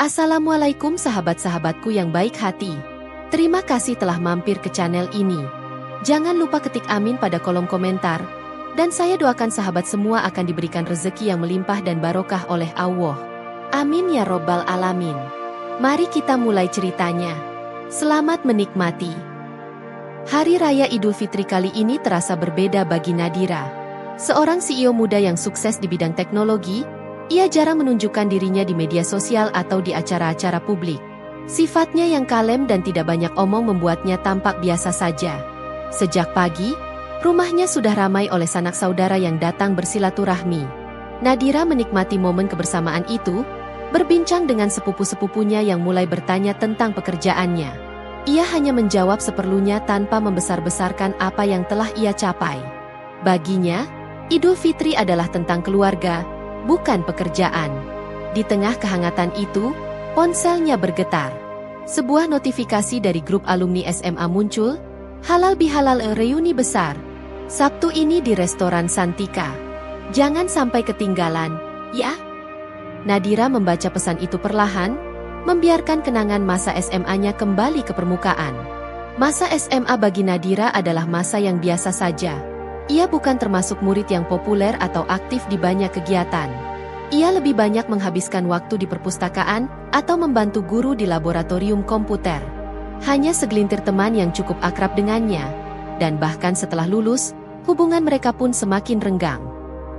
Assalamualaikum sahabat-sahabatku yang baik hati. Terima kasih telah mampir ke channel ini. Jangan lupa ketik amin pada kolom komentar. Dan saya doakan sahabat semua akan diberikan rezeki yang melimpah dan barokah oleh Allah. Amin ya robbal alamin. Mari kita mulai ceritanya. Selamat menikmati. Hari Raya Idul Fitri kali ini terasa berbeda bagi Nadira. Seorang CEO muda yang sukses di bidang teknologi, ia jarang menunjukkan dirinya di media sosial atau di acara-acara publik. Sifatnya yang kalem dan tidak banyak omong membuatnya tampak biasa saja. Sejak pagi, rumahnya sudah ramai oleh sanak saudara yang datang bersilaturahmi. Nadira menikmati momen kebersamaan itu, berbincang dengan sepupu-sepupunya yang mulai bertanya tentang pekerjaannya. Ia hanya menjawab seperlunya tanpa membesar-besarkan apa yang telah ia capai. Baginya, Idul Fitri adalah tentang keluarga, bukan pekerjaan. Di tengah kehangatan itu, ponselnya bergetar. Sebuah notifikasi dari grup alumni SMA muncul, halal bihalal reuni besar. Sabtu ini di restoran Santika. Jangan sampai ketinggalan, ya? Nadira membaca pesan itu perlahan, membiarkan kenangan masa SMA-nya kembali ke permukaan. Masa SMA bagi Nadira adalah masa yang biasa saja. Ia bukan termasuk murid yang populer atau aktif di banyak kegiatan. Ia lebih banyak menghabiskan waktu di perpustakaan atau membantu guru di laboratorium komputer. Hanya segelintir teman yang cukup akrab dengannya, dan bahkan setelah lulus, hubungan mereka pun semakin renggang.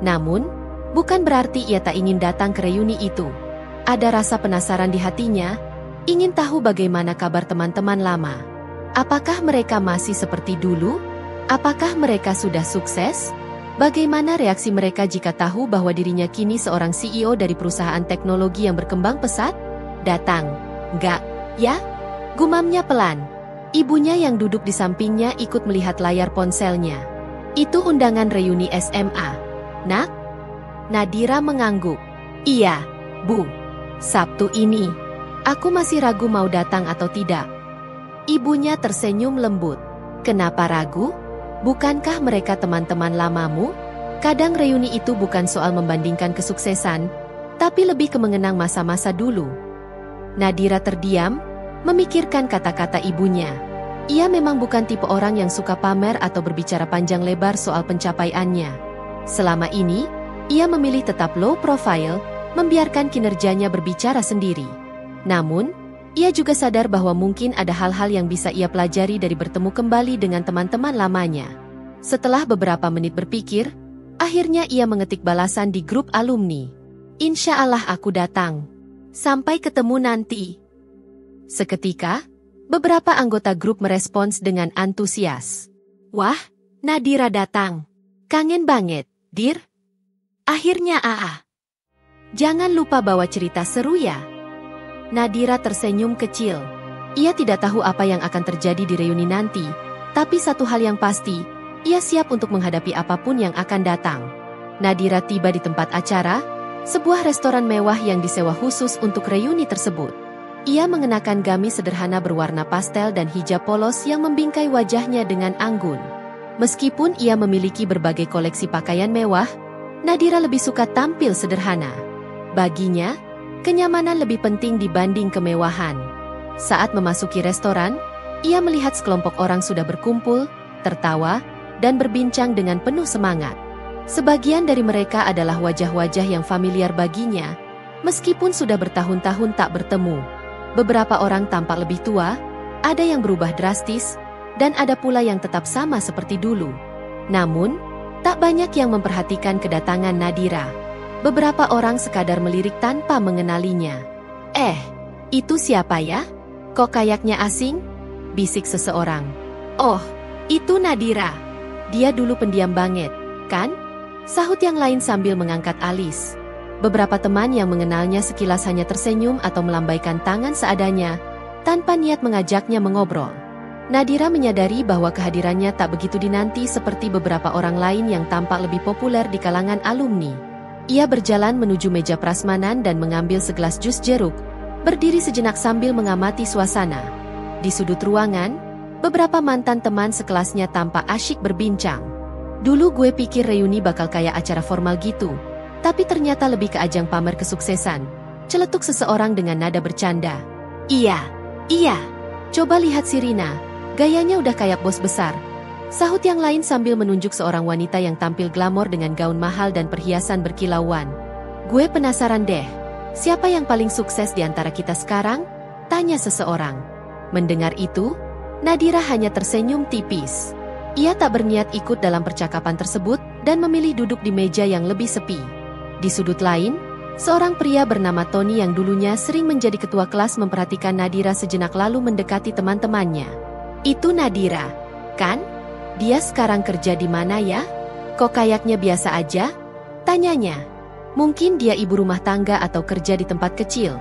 Namun, bukan berarti ia tak ingin datang ke reuni itu. Ada rasa penasaran di hatinya, ingin tahu bagaimana kabar teman-teman lama. Apakah mereka masih seperti dulu? Apakah mereka sudah sukses? Bagaimana reaksi mereka jika tahu bahwa dirinya kini seorang CEO dari perusahaan teknologi yang berkembang pesat? Datang. Enggak, ya? Gumamnya pelan. Ibunya yang duduk di sampingnya ikut melihat layar ponselnya. Itu undangan reuni SMA. Nak? Nadira mengangguk. Iya, Bu. Sabtu ini. Aku masih ragu mau datang atau tidak. Ibunya tersenyum lembut. Kenapa ragu? Bukankah mereka teman-teman lamamu? Kadang reuni itu bukan soal membandingkan kesuksesan, tapi lebih ke mengenang masa-masa dulu. Nadira terdiam, memikirkan kata-kata ibunya. Ia memang bukan tipe orang yang suka pamer atau berbicara panjang lebar soal pencapaiannya. Selama ini, ia memilih tetap low profile, membiarkan kinerjanya berbicara sendiri. Namun, ia juga sadar bahwa mungkin ada hal-hal yang bisa ia pelajari dari bertemu kembali dengan teman-teman lamanya. Setelah beberapa menit berpikir, akhirnya ia mengetik balasan di grup alumni. Insya Allah aku datang. Sampai ketemu nanti. Seketika, beberapa anggota grup merespons dengan antusias. Wah, Nadira datang. Kangen banget, Dir. Akhirnya AA. Jangan lupa bawa cerita seru ya. Nadira tersenyum kecil. Ia tidak tahu apa yang akan terjadi di reuni nanti, tapi satu hal yang pasti, ia siap untuk menghadapi apapun yang akan datang. Nadira tiba di tempat acara, sebuah restoran mewah yang disewa khusus untuk reuni tersebut. Ia mengenakan gamis sederhana berwarna pastel dan hijab polos yang membingkai wajahnya dengan anggun. Meskipun ia memiliki berbagai koleksi pakaian mewah, Nadira lebih suka tampil sederhana. Baginya, kenyamanan lebih penting dibanding kemewahan. Saat memasuki restoran, ia melihat sekelompok orang sudah berkumpul, tertawa, dan berbincang dengan penuh semangat. Sebagian dari mereka adalah wajah-wajah yang familiar baginya, meskipun sudah bertahun-tahun tak bertemu. Beberapa orang tampak lebih tua, ada yang berubah drastis, dan ada pula yang tetap sama seperti dulu. Namun, tak banyak yang memperhatikan kedatangan Nadira. Beberapa orang sekadar melirik tanpa mengenalinya. Itu siapa ya? Kok kayaknya asing? Bisik seseorang. Oh, itu Nadira. Dia dulu pendiam banget, kan? Sahut yang lain sambil mengangkat alis. Beberapa teman yang mengenalnya sekilas hanya tersenyum atau melambaikan tangan seadanya, tanpa niat mengajaknya mengobrol. Nadira menyadari bahwa kehadirannya tak begitu dinanti seperti beberapa orang lain yang tampak lebih populer di kalangan alumni. Ia berjalan menuju meja prasmanan dan mengambil segelas jus jeruk, berdiri sejenak sambil mengamati suasana. Di sudut ruangan, beberapa mantan teman sekelasnya tampak asyik berbincang. Dulu gue pikir reuni bakal kayak acara formal gitu, tapi ternyata lebih ke ajang pamer kesuksesan. Celetuk seseorang dengan nada bercanda. Iya, iya. Coba lihat si Rina. Gayanya udah kayak bos besar. Sahut yang lain sambil menunjuk seorang wanita yang tampil glamor dengan gaun mahal dan perhiasan berkilauan. Gue penasaran deh. Siapa yang paling sukses di antara kita sekarang? Tanya seseorang. Mendengar itu, Nadira hanya tersenyum tipis. Ia tak berniat ikut dalam percakapan tersebut dan memilih duduk di meja yang lebih sepi. Di sudut lain, seorang pria bernama Tony yang dulunya sering menjadi ketua kelas memperhatikan Nadira sejenak lalu mendekati teman-temannya. Itu Nadira, kan? Dia sekarang kerja di mana ya? Kok kayaknya biasa aja? Tanyanya. Mungkin dia ibu rumah tangga atau kerja di tempat kecil.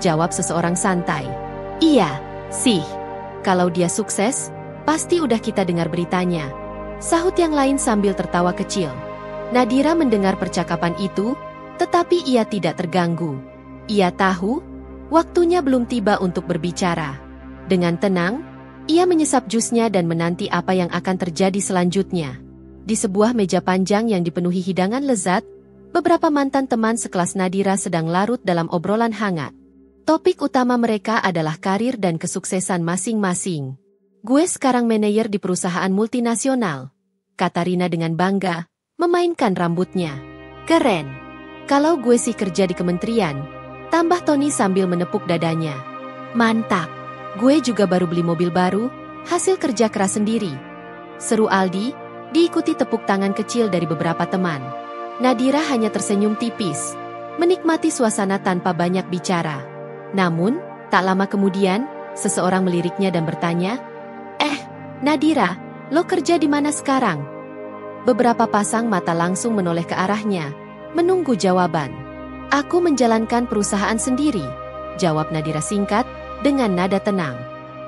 Jawab seseorang santai. Iya, sih. Kalau dia sukses, pasti udah kita dengar beritanya. Sahut yang lain sambil tertawa kecil. Nadira mendengar percakapan itu, tetapi ia tidak terganggu. Ia tahu, waktunya belum tiba untuk berbicara. Dengan tenang, ia menyesap jusnya dan menanti apa yang akan terjadi selanjutnya. Di sebuah meja panjang yang dipenuhi hidangan lezat, beberapa mantan teman sekelas Nadira sedang larut dalam obrolan hangat. Topik utama mereka adalah karir dan kesuksesan masing-masing. Gue sekarang manajer di perusahaan multinasional, kata Rina dengan bangga, memainkan rambutnya. Keren. Kalau gue sih kerja di kementerian, tambah Tony sambil menepuk dadanya. Mantap. Gue juga baru beli mobil baru, hasil kerja keras sendiri. Seru Aldi, diikuti tepuk tangan kecil dari beberapa teman. Nadira hanya tersenyum tipis, menikmati suasana tanpa banyak bicara. Namun, tak lama kemudian, seseorang meliriknya dan bertanya, Nadira, lo kerja di mana sekarang? Beberapa pasang mata langsung menoleh ke arahnya, menunggu jawaban. Aku menjalankan perusahaan sendiri, jawab Nadira singkat, dengan nada tenang.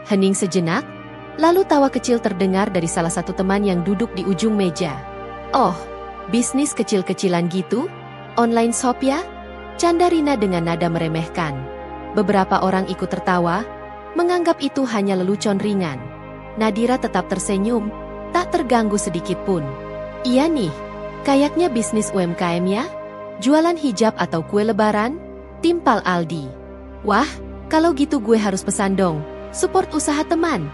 Hening sejenak, lalu tawa kecil terdengar dari salah satu teman yang duduk di ujung meja. Oh, bisnis kecil-kecilan gitu? Online shop ya? Canda Rina dengan nada meremehkan. Beberapa orang ikut tertawa, menganggap itu hanya lelucon ringan. Nadira tetap tersenyum, tak terganggu sedikit pun. Iya nih, kayaknya bisnis UMKM ya? Jualan hijab atau kue lebaran? Timpal Aldi. Wah, kalau gitu gue harus pesan dong, support usaha teman.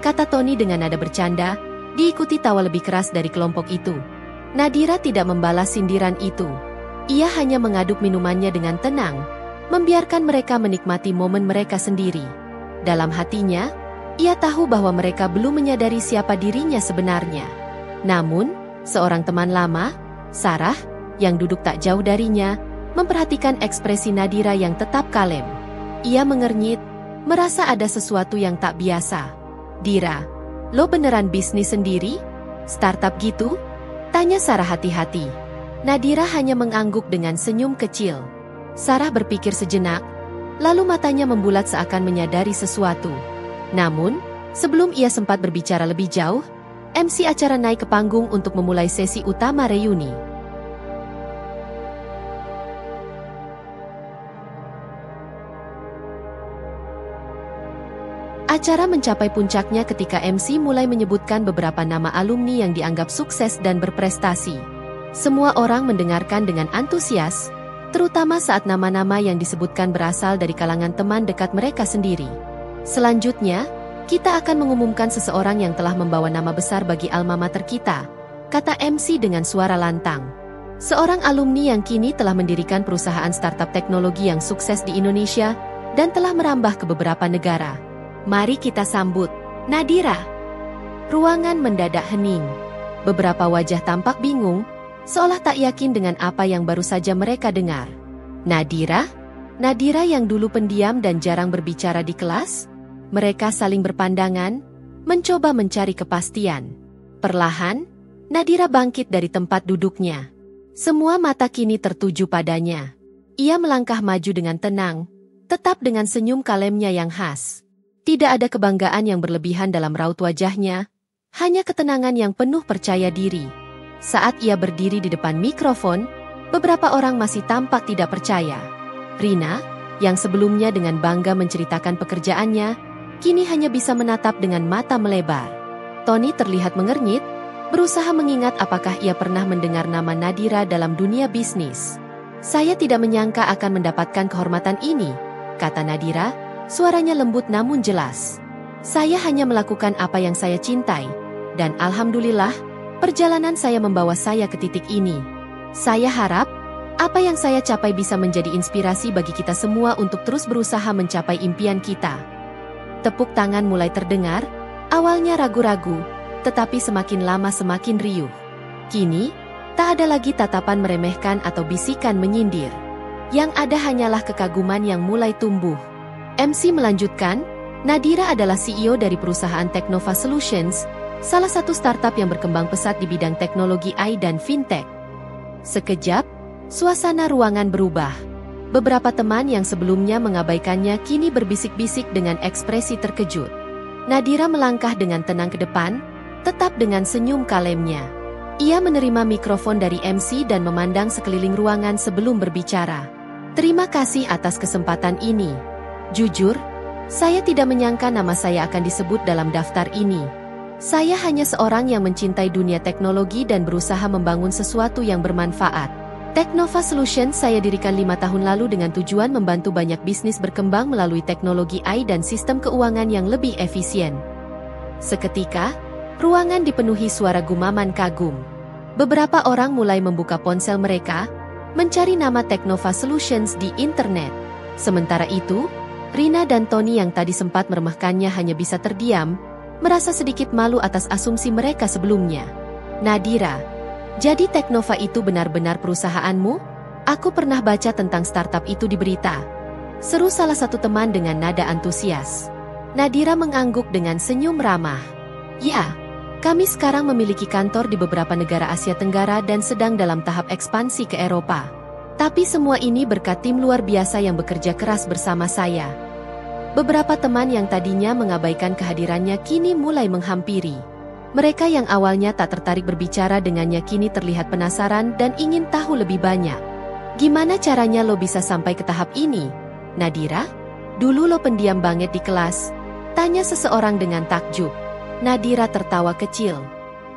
Kata Tony dengan nada bercanda, diikuti tawa lebih keras dari kelompok itu. Nadira tidak membalas sindiran itu. Ia hanya mengaduk minumannya dengan tenang, membiarkan mereka menikmati momen mereka sendiri. Dalam hatinya, ia tahu bahwa mereka belum menyadari siapa dirinya sebenarnya. Namun, seorang teman lama, Sarah, yang duduk tak jauh darinya, memperhatikan ekspresi Nadira yang tetap kalem. Ia mengernyit, merasa ada sesuatu yang tak biasa. Dira, lo beneran bisnis sendiri? Startup gitu? Tanya Sarah hati-hati. Nadira hanya mengangguk dengan senyum kecil. Sarah berpikir sejenak, lalu matanya membulat seakan menyadari sesuatu. Namun, sebelum ia sempat berbicara lebih jauh, MC acara naik ke panggung untuk memulai sesi utama reuni. Acara mencapai puncaknya ketika MC mulai menyebutkan beberapa nama alumni yang dianggap sukses dan berprestasi. Semua orang mendengarkan dengan antusias, terutama saat nama-nama yang disebutkan berasal dari kalangan teman dekat mereka sendiri. Selanjutnya, kita akan mengumumkan seseorang yang telah membawa nama besar bagi alma mater kita, kata MC dengan suara lantang. Seorang alumni yang kini telah mendirikan perusahaan startup teknologi yang sukses di Indonesia dan telah merambah ke beberapa negara. Mari kita sambut Nadira. Ruangan mendadak hening. Beberapa wajah tampak bingung, seolah tak yakin dengan apa yang baru saja mereka dengar. Nadira? Nadira yang dulu pendiam dan jarang berbicara di kelas? Mereka saling berpandangan, mencoba mencari kepastian. Perlahan, Nadira bangkit dari tempat duduknya. Semua mata kini tertuju padanya. Ia melangkah maju dengan tenang, tetap dengan senyum kalemnya yang khas. Tidak ada kebanggaan yang berlebihan dalam raut wajahnya, hanya ketenangan yang penuh percaya diri. Saat ia berdiri di depan mikrofon, beberapa orang masih tampak tidak percaya. Rina, yang sebelumnya dengan bangga menceritakan pekerjaannya, kini hanya bisa menatap dengan mata melebar. Tony terlihat mengernyit, berusaha mengingat apakah ia pernah mendengar nama Nadira dalam dunia bisnis. Saya tidak menyangka akan mendapatkan kehormatan ini, kata Nadira, suaranya lembut namun jelas. Saya hanya melakukan apa yang saya cintai, dan alhamdulillah, perjalanan saya membawa saya ke titik ini. Saya harap, apa yang saya capai bisa menjadi inspirasi bagi kita semua untuk terus berusaha mencapai impian kita. Tepuk tangan mulai terdengar, awalnya ragu-ragu, tetapi semakin lama semakin riuh. Kini, tak ada lagi tatapan meremehkan atau bisikan menyindir. Yang ada hanyalah kekaguman yang mulai tumbuh. MC melanjutkan, Nadira adalah CEO dari perusahaan Teknova Solutions, salah satu startup yang berkembang pesat di bidang teknologi AI dan fintech. Sekejap, suasana ruangan berubah. Beberapa teman yang sebelumnya mengabaikannya kini berbisik-bisik dengan ekspresi terkejut. Nadira melangkah dengan tenang ke depan, tetap dengan senyum kalemnya. Ia menerima mikrofon dari MC dan memandang sekeliling ruangan sebelum berbicara. Terima kasih atas kesempatan ini. Jujur, saya tidak menyangka nama saya akan disebut dalam daftar ini. Saya hanya seorang yang mencintai dunia teknologi dan berusaha membangun sesuatu yang bermanfaat. Teknova Solutions saya dirikan 5 tahun lalu dengan tujuan membantu banyak bisnis berkembang melalui teknologi AI dan sistem keuangan yang lebih efisien. Seketika, ruangan dipenuhi suara gumaman kagum. Beberapa orang mulai membuka ponsel mereka, mencari nama Teknova Solutions di internet. Sementara itu, Rina dan Tony yang tadi sempat meremehkannya hanya bisa terdiam, merasa sedikit malu atas asumsi mereka sebelumnya. Nadira, jadi Teknova itu benar-benar perusahaanmu? Aku pernah baca tentang startup itu di berita. Seru salah satu teman dengan nada antusias. Nadira mengangguk dengan senyum ramah. Ya, kami sekarang memiliki kantor di beberapa negara Asia Tenggara dan sedang dalam tahap ekspansi ke Eropa. Tapi semua ini berkat tim luar biasa yang bekerja keras bersama saya. Beberapa teman yang tadinya mengabaikan kehadirannya kini mulai menghampiri. Mereka yang awalnya tak tertarik berbicara dengannya kini terlihat penasaran dan ingin tahu lebih banyak. Gimana caranya lo bisa sampai ke tahap ini, Nadira? Dulu lo pendiam banget di kelas, tanya seseorang dengan takjub. Nadira tertawa kecil.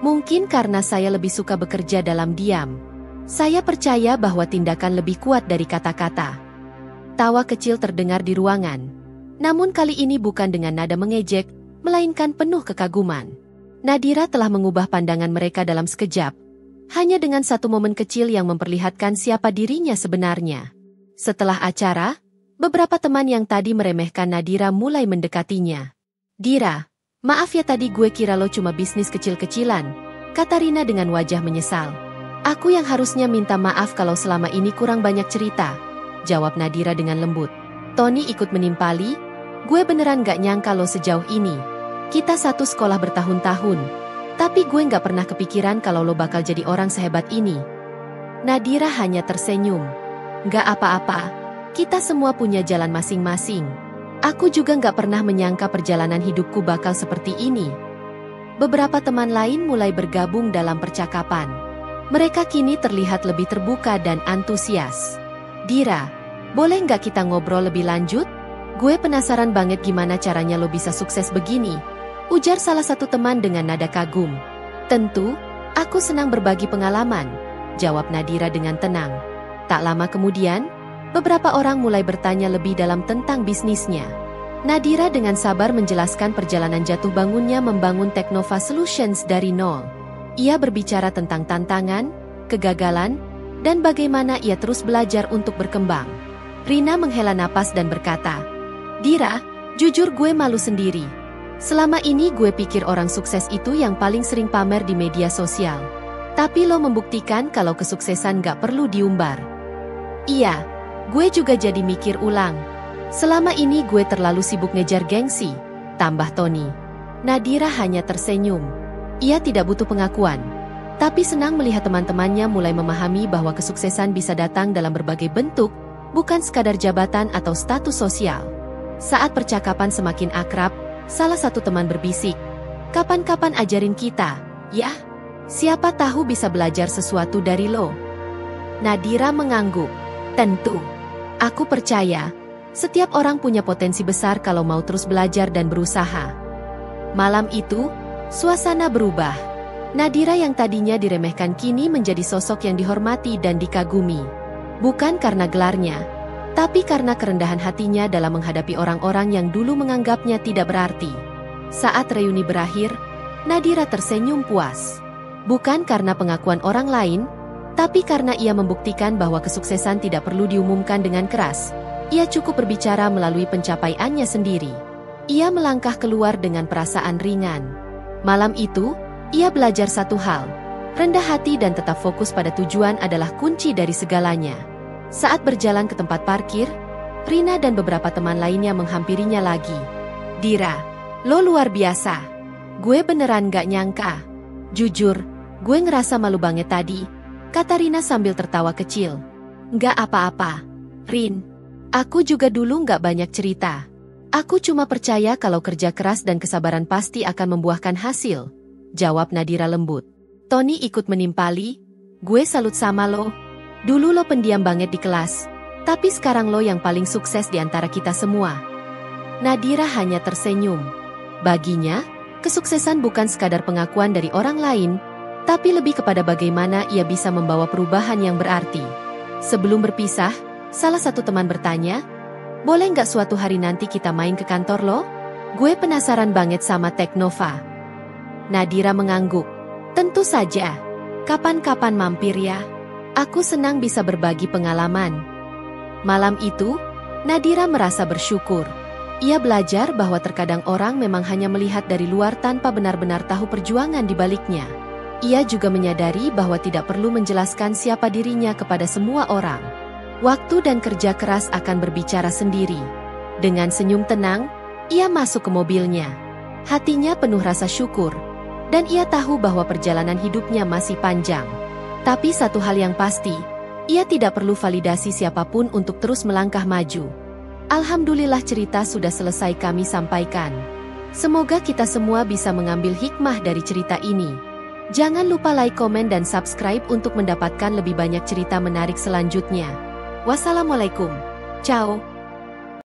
Mungkin karena saya lebih suka bekerja dalam diam. Saya percaya bahwa tindakan lebih kuat dari kata-kata. Tawa kecil terdengar di ruangan. Namun kali ini bukan dengan nada mengejek, melainkan penuh kekaguman. Nadira telah mengubah pandangan mereka dalam sekejap, hanya dengan satu momen kecil yang memperlihatkan siapa dirinya sebenarnya. Setelah acara, beberapa teman yang tadi meremehkan Nadira mulai mendekatinya. Dira, maaf ya tadi gue kira lo cuma bisnis kecil-kecilan, kata Rina dengan wajah menyesal. Aku yang harusnya minta maaf kalau selama ini kurang banyak cerita, jawab Nadira dengan lembut. Tony ikut menimpali, gue beneran gak nyangka lo sejauh ini. Kita satu sekolah bertahun-tahun, tapi gue gak pernah kepikiran kalau lo bakal jadi orang sehebat ini. Nadira hanya tersenyum. Gak apa-apa, kita semua punya jalan masing-masing. Aku juga gak pernah menyangka perjalanan hidupku bakal seperti ini. Beberapa teman lain mulai bergabung dalam percakapan. Mereka kini terlihat lebih terbuka dan antusias. Dira, boleh gak kita ngobrol lebih lanjut? Gue penasaran banget gimana caranya lo bisa sukses begini. Ujar salah satu teman dengan nada kagum. Tentu, aku senang berbagi pengalaman, jawab Nadira dengan tenang. Tak lama kemudian, beberapa orang mulai bertanya lebih dalam tentang bisnisnya. Nadira dengan sabar menjelaskan perjalanan jatuh bangunnya membangun Teknova Solutions dari nol. Ia berbicara tentang tantangan, kegagalan, dan bagaimana ia terus belajar untuk berkembang. Rina menghela napas dan berkata, Dira, jujur gue malu sendiri. Selama ini gue pikir orang sukses itu yang paling sering pamer di media sosial. Tapi lo membuktikan kalau kesuksesan gak perlu diumbar. Iya, gue juga jadi mikir ulang. Selama ini gue terlalu sibuk ngejar gengsi, tambah Tony. Nadira hanya tersenyum. Ia tidak butuh pengakuan. Tapi senang melihat teman-temannya mulai memahami bahwa kesuksesan bisa datang dalam berbagai bentuk, bukan sekadar jabatan atau status sosial. Saat percakapan semakin akrab, salah satu teman berbisik, kapan-kapan ajarin kita, ya? Siapa tahu bisa belajar sesuatu dari lo. Nadira mengangguk. Tentu. Aku percaya, setiap orang punya potensi besar kalau mau terus belajar dan berusaha. Malam itu, suasana berubah. Nadira yang tadinya diremehkan kini menjadi sosok yang dihormati dan dikagumi. Bukan karena gelarnya, tapi karena kerendahan hatinya dalam menghadapi orang-orang yang dulu menganggapnya tidak berarti. Saat reuni berakhir, Nadira tersenyum puas. Bukan karena pengakuan orang lain, tapi karena ia membuktikan bahwa kesuksesan tidak perlu diumumkan dengan keras. Ia cukup berbicara melalui pencapaiannya sendiri. Ia melangkah keluar dengan perasaan ringan. Malam itu, ia belajar satu hal. Rendah hati dan tetap fokus pada tujuan adalah kunci dari segalanya. Saat berjalan ke tempat parkir, Rina dan beberapa teman lainnya menghampirinya lagi. "Dira, lo luar biasa. Gue beneran gak nyangka. Jujur, gue ngerasa malu banget tadi," kata Rina sambil tertawa kecil. "Nggak apa-apa, Rin. Aku juga dulu nggak banyak cerita. Aku cuma percaya kalau kerja keras dan kesabaran pasti akan membuahkan hasil," jawab Nadira lembut. Tony ikut menimpali, "Gue salut sama lo. Dulu lo pendiam banget di kelas, tapi sekarang lo yang paling sukses di antara kita semua." Nadira hanya tersenyum. Baginya, kesuksesan bukan sekadar pengakuan dari orang lain, tapi lebih kepada bagaimana ia bisa membawa perubahan yang berarti. Sebelum berpisah, salah satu teman bertanya, "Boleh nggak suatu hari nanti kita main ke kantor lo? Gue penasaran banget sama Teknova." Nadira mengangguk. "Tentu saja. Kapan-kapan mampir ya. Aku senang bisa berbagi pengalaman." Malam itu, Nadira merasa bersyukur. Ia belajar bahwa terkadang orang memang hanya melihat dari luar tanpa benar-benar tahu perjuangan di baliknya. Ia juga menyadari bahwa tidak perlu menjelaskan siapa dirinya kepada semua orang. Waktu dan kerja keras akan berbicara sendiri. Dengan senyum tenang, ia masuk ke mobilnya. Hatinya penuh rasa syukur, dan ia tahu bahwa perjalanan hidupnya masih panjang. Tapi satu hal yang pasti, ia tidak perlu validasi siapapun untuk terus melangkah maju. Alhamdulillah cerita sudah selesai kami sampaikan. Semoga kita semua bisa mengambil hikmah dari cerita ini. Jangan lupa like, komen, dan subscribe untuk mendapatkan lebih banyak cerita menarik selanjutnya. Wassalamualaikum. Ciao.